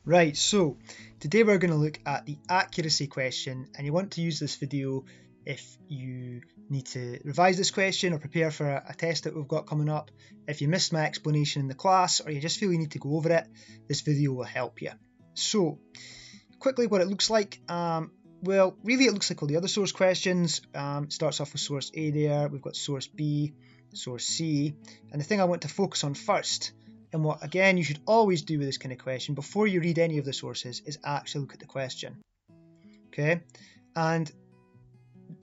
Right, so today we're going to look at the accuracy question, and you want to use this video if you need to revise this question or prepare for a test that we've got coming up. If you missed my explanation in the class or you just feel you need to go over it, this video will help you. So quickly what it looks like, well really it looks like all the other source questions. It starts off with source A there, we've got source B, source C, and the thing I want to focus on first, and what again you should always do with this kind of question before you read any of the sources, is actually look at the question. Okay, and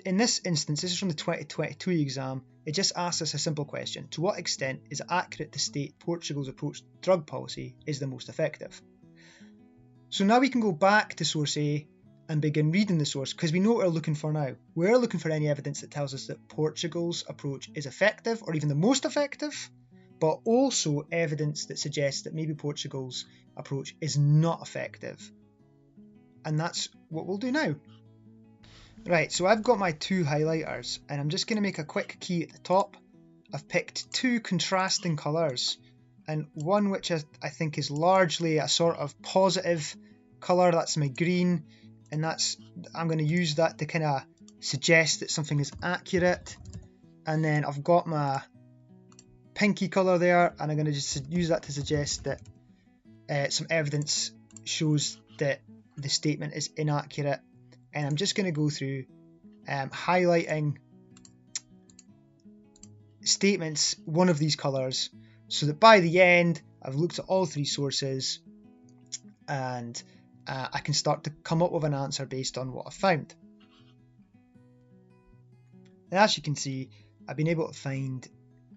in this instance, this is from the 2022 exam. It just asks us a simple question: to what extent is it accurate to state Portugal's approach to drug policy is the most effective? So now we can go back to source A and begin reading the source, because we know what we're looking for now. We're looking for any evidence that tells us that Portugal's approach is effective or even the most effective, but also evidence that suggests that maybe Portugal's approach is not effective. And that's what we'll do now. Right, so I've got my two highlighters and I'm just going to make a quick key at the top. I've picked two contrasting colours, and one which I think is largely a sort of positive colour, that's my green, and I'm going to use that to kind of suggest that something is accurate. And then I've got my pinky colour there, and I'm going to just use that to suggest that some evidence shows that the statement is inaccurate. And I'm just going to go through highlighting statements one of these colours, so that by the end I've looked at all three sources and I can start to come up with an answer based on what I found. And as you can see, I've been able to find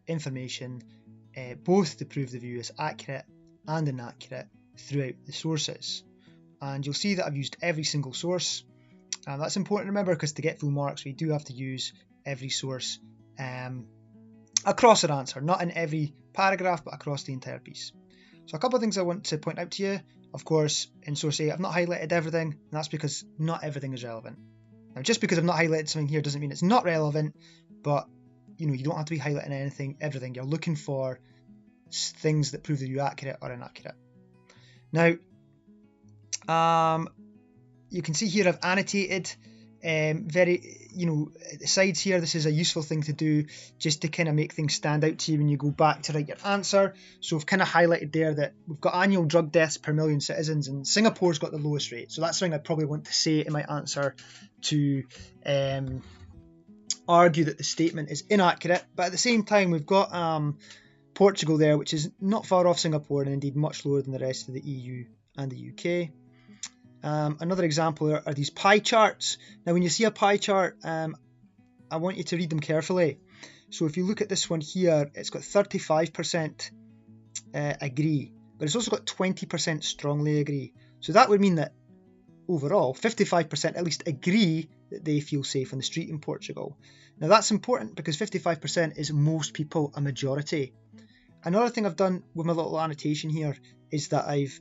information both to prove the view is accurate and inaccurate throughout the sources. And you'll see that I've used every single source. That's important to remember, because to get full marks we do have to use every source across an answer, not in every paragraph but across the entire piece. So a couple of things I want to point out to you. Of course, in source A I've not highlighted everything, and that's because not everything is relevant. Now just because I've not highlighted something here doesn't mean it's not relevant, but you don't have to be highlighting everything. You're looking for things that prove that you're accurate or inaccurate. Now you can see here I've annotated the sides here. This is a useful thing to do just to kind of make things stand out to you when you go back to write your answer. So I've kind of highlighted there that we've got annual drug deaths per million citizens, and Singapore's got the lowest rate. So that's something I'd probably want to say in my answer to argue that the statement is inaccurate. But at the same time, we've got Portugal there, which is not far off Singapore and indeed much lower than the rest of the EU and the UK. Another example are these pie charts. Now when you see a pie chart, I want you to read them carefully. So if you look at this one here, it's got 35% agree, but it's also got 20% strongly agree. So that would mean that overall 55% at least agree that they feel safe on the street in Portugal. Now that's important because 55% is most people, a majority. Another thing I've done with my little annotation here is that I've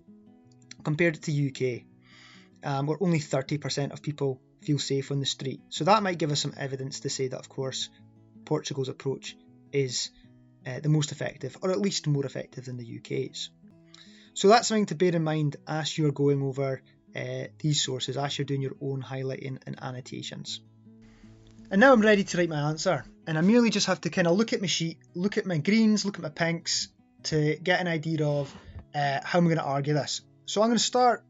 compared it to UK. Where only 30% of people feel safe on the street. So that might give us some evidence to say that, of course, Portugal's approach is the most effective, or at least more effective than the UK's. So that's something to bear in mind as you're going over these sources, as you're doing your own highlighting and annotations. And now I'm ready to write my answer, and I merely just have to kind of look at my sheet, look at my greens, look at my pinks, to get an idea of how I'm going to argue this. So I'm going to start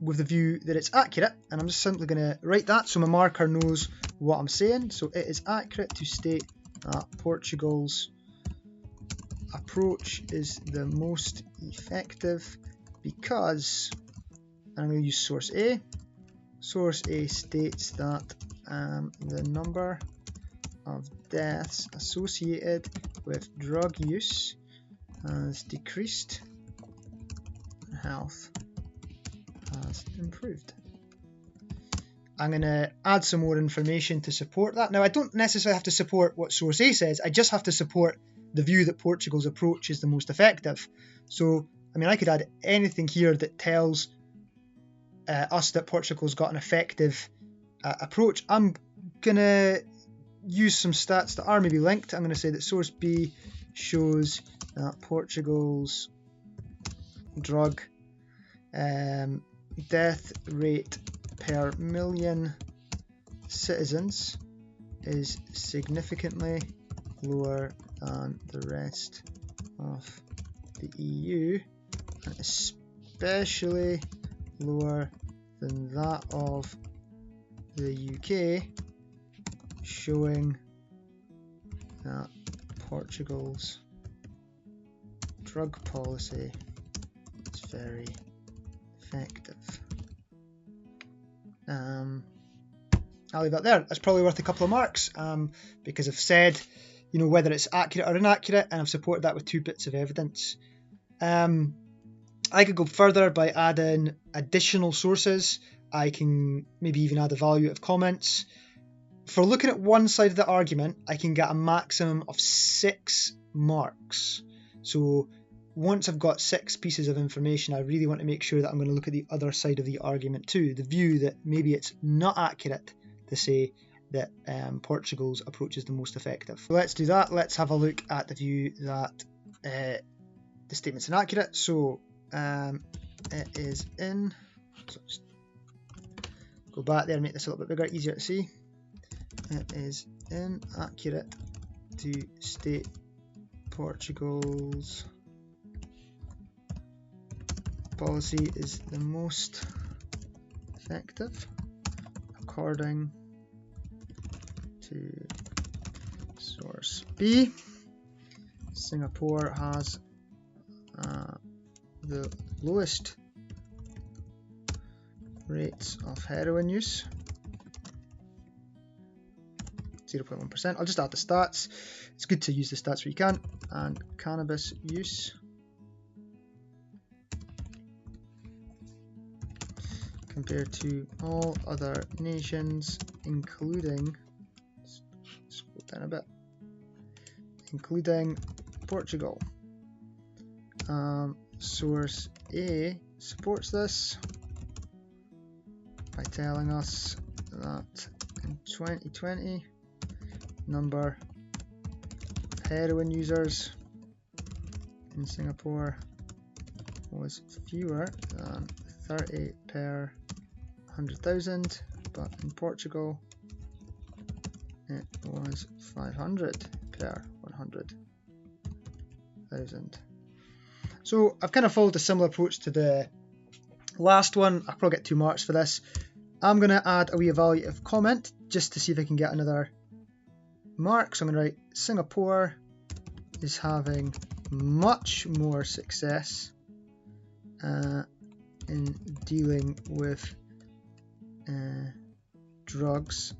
with the view that it's accurate, and I'm just simply going to write that so my marker knows what I'm saying. So it is accurate to state that Portugal's approach is the most effective because, and I'm going to use source A. Source A states that the number of deaths associated with drug use has decreased and health has improved. I'm going to add some more information to support that. Now I don't necessarily have to support what source A says, I just have to support the view that Portugal's approach is the most effective. So I mean, I could add anything here that tells us that Portugal's got an effective approach. I'm going to use some stats that are maybe linked. I'm going to say that source B shows that Portugal's drug death rate per million citizens is significantly lower than the rest of the EU, and especially lower than that of the UK, showing that Portugal's drug policy is very effective. I'll leave that there. That's probably worth a couple of marks because I've said, you know, whether it's accurate or inaccurate, and I've supported that with 2 bits of evidence. I could go further by adding additional sources. I can maybe even add evaluative comments. For looking at one side of the argument, I can get a maximum of 6 marks. So once I've got 6 pieces of information, I really want to make sure that I'm going to look at the other side of the argument too, the view that maybe it's not accurate to say that Portugal's approach is the most effective. So let's do that. Let's have a look at the view that the statement's inaccurate. So it is in, so just go back there and make this a little bit bigger, easier to see. It is inaccurate to state Portugal's policy is the most effective according to source B. Singapore has the lowest rates of heroin use, 0.1%. I'll just add the stats. It's good to use the stats where you can. And cannabis use compared to all other nations, including, scroll down a bit, including Portugal. Source A supports this by telling us that in 2020, number of heroin users in Singapore was fewer than 30 per 100,000, but in Portugal it was 500 per 100,000. So I've kind of followed a similar approach to the last one. I'll probably get 2 marks for this. I'm going to add a wee evaluative comment just to see if I can get another mark. So I'm going to write Singapore is having much more success in dealing with drugs,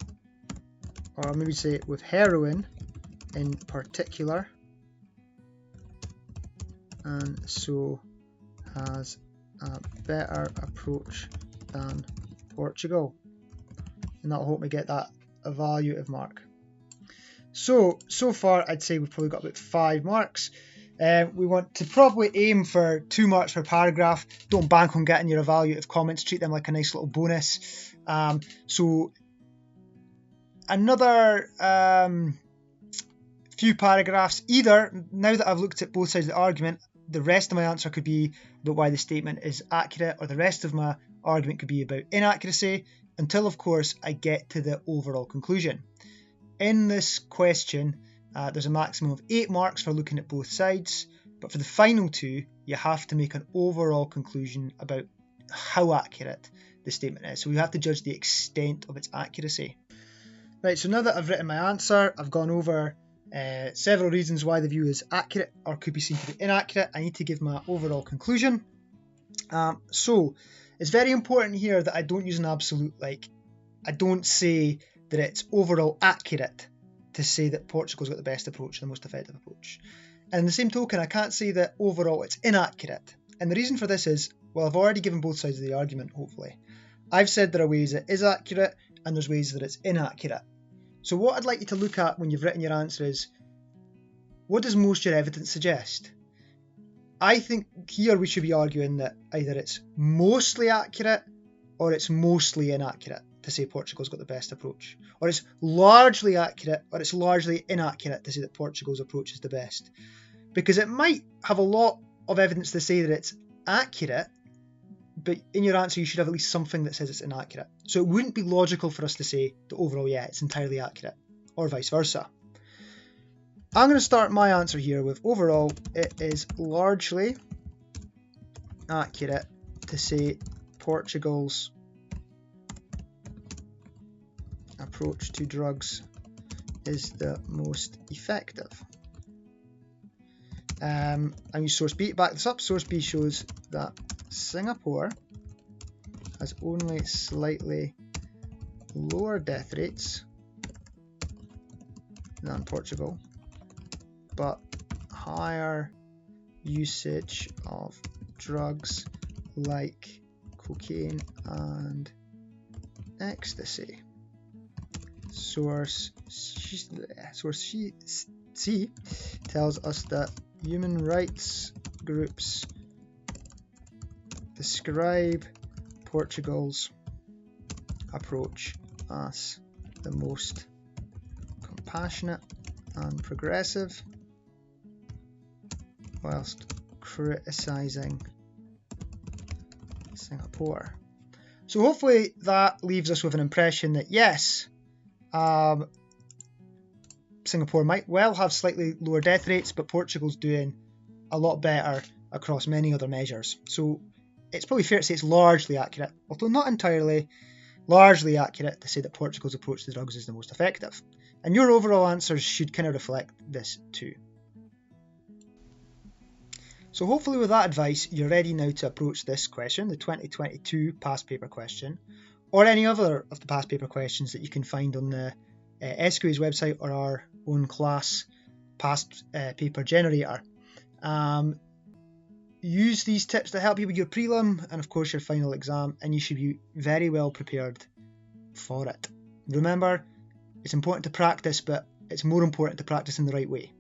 or maybe say with heroin in particular, and so has a better approach than Portugal, and that'll help me get that evaluative mark. So far I'd say we've probably got about 5 marks. We want to probably aim for 2 marks per paragraph. Don't bank on getting your evaluative comments, treat them like a nice little bonus. So another few paragraphs, either, now that I've looked at both sides of the argument, the rest of my answer could be about why the statement is accurate, or the rest of my argument could be about inaccuracy, until of course I get to the overall conclusion. In this question, there's a maximum of 8 marks for looking at both sides, but for the final 2, you have to make an overall conclusion about how accurate the statement is. So you have to judge the extent of its accuracy. Right, so now that I've written my answer, I've gone over several reasons why the view is accurate or could be seen to be inaccurate. I need to give my overall conclusion. So it's very important here that I don't use an absolute, like, I don't say that it's overall accurate to say that Portugal's got the best approach, the most effective approach. And in the same token, I can't say that overall it's inaccurate. And the reason for this is, well, I've already given both sides of the argument, hopefully. I've said there are ways it is accurate and there's ways that it's inaccurate. So what I'd like you to look at when you've written your answer is, what does most of your evidence suggest? I think here we should be arguing that either it's mostly accurate or it's mostly inaccurate to say Portugal's got the best approach, or it's largely accurate or it's largely inaccurate to say that Portugal's approach is the best. Because it might have a lot of evidence to say that it's accurate, but in your answer you should have at least something that says it's inaccurate. So it wouldn't be logical for us to say that overall, yeah, it's entirely accurate, or vice versa. I'm going to start my answer here with overall it is largely accurate to say Portugal's approach to drugs is the most effective. I use source B to back this up. Source B shows that Singapore has only slightly lower death rates than Portugal, but higher usage of drugs like cocaine and ecstasy. Source C tells us that human rights groups describe Portugal's approach as the most compassionate and progressive, whilst criticising Singapore. So hopefully that leaves us with an impression that yes, Singapore might well have slightly lower death rates, but Portugal's doing a lot better across many other measures. So it's probably fair to say it's largely accurate, although not entirely, largely accurate to say that Portugal's approach to drugs is the most effective. And your overall answers should kind of reflect this too. So hopefully with that advice, you're ready now to approach this question, the 2022 past paper question, or any other of the past paper questions that you can find on the SQA's website or our own class past paper generator. Use these tips to help you with your prelim and of course your final exam, and you should be very well prepared for it. Remember, it's important to practice, but it's more important to practice in the right way.